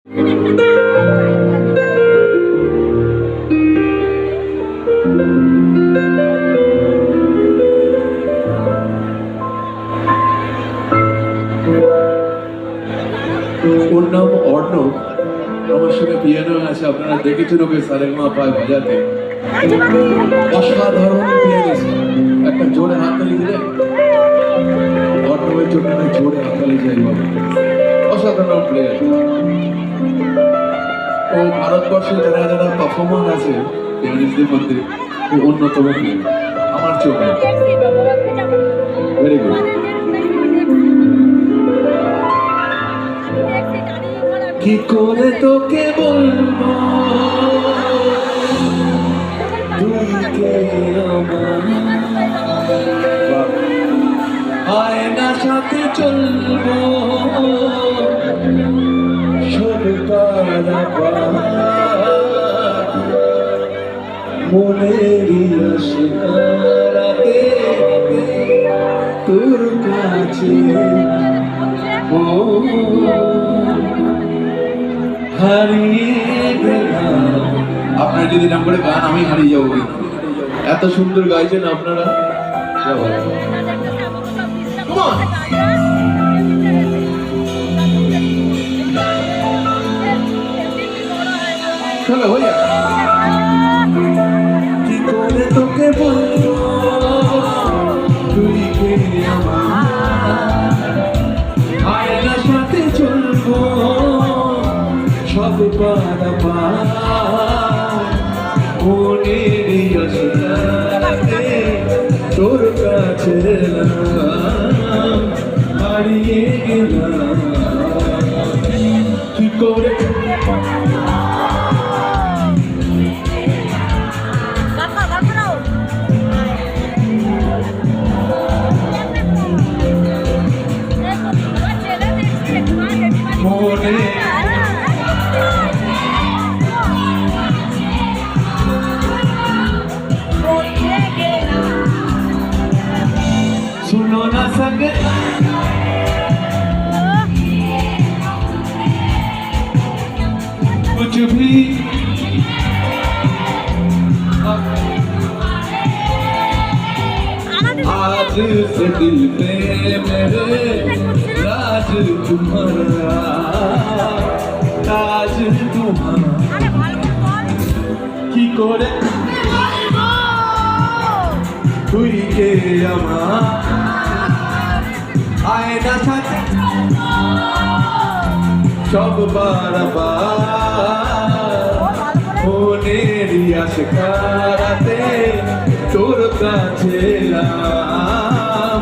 ওর নাম অর্ণব, আমার সঙ্গে পিয়ানো আছে, আপনারা দেখেছেন ওকে সারেগামা পায় বাজাতে। অসাধারণ পিয়ানিস্ট, একটা জোরে হাততালি দিলে অর্ণবের জন্য জোরে হাততালি চাই বাবা। অসাধারণ প্লেয়ার ও। ভারতবর্ষে যারা যারা পারফর্মার আছে পিয়ানিস্টদের মধ্যে ও অন্যতম প্লেয়ার আমার চোখে। Very good. কি করে তোকে বলবো তুই কে আমার, আয়না সাথে চলবো মনেরই আশিকারাতে তোর কাছে হারিয়ে গেলাম। আপনারা যদি নাম করে গান আমি হারিয়ে যাবো, এত সুন্দর গাইছেন আপনারা। চলো হয়ে কি করে তোকে বলবো তুই কে আমার, আয়না সাথে চলবো সব পারা মনেরই আশাতে তোর কাছে হারিয়ে গেলাম। কি করে মনে सुनो ना संग कुछ भी आज से दिल पे मेरे राज तुम्हारा, ताज तुम्हारा। की करे তুই কে আমার, আয়না সাথে সব বারবার মনেরই আশিকারাতে তোর কাছে এলাম।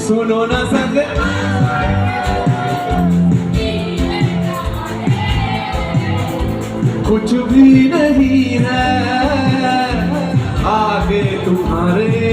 सुनो ना संग कुछ भी नहीं है आगे तुम्हारे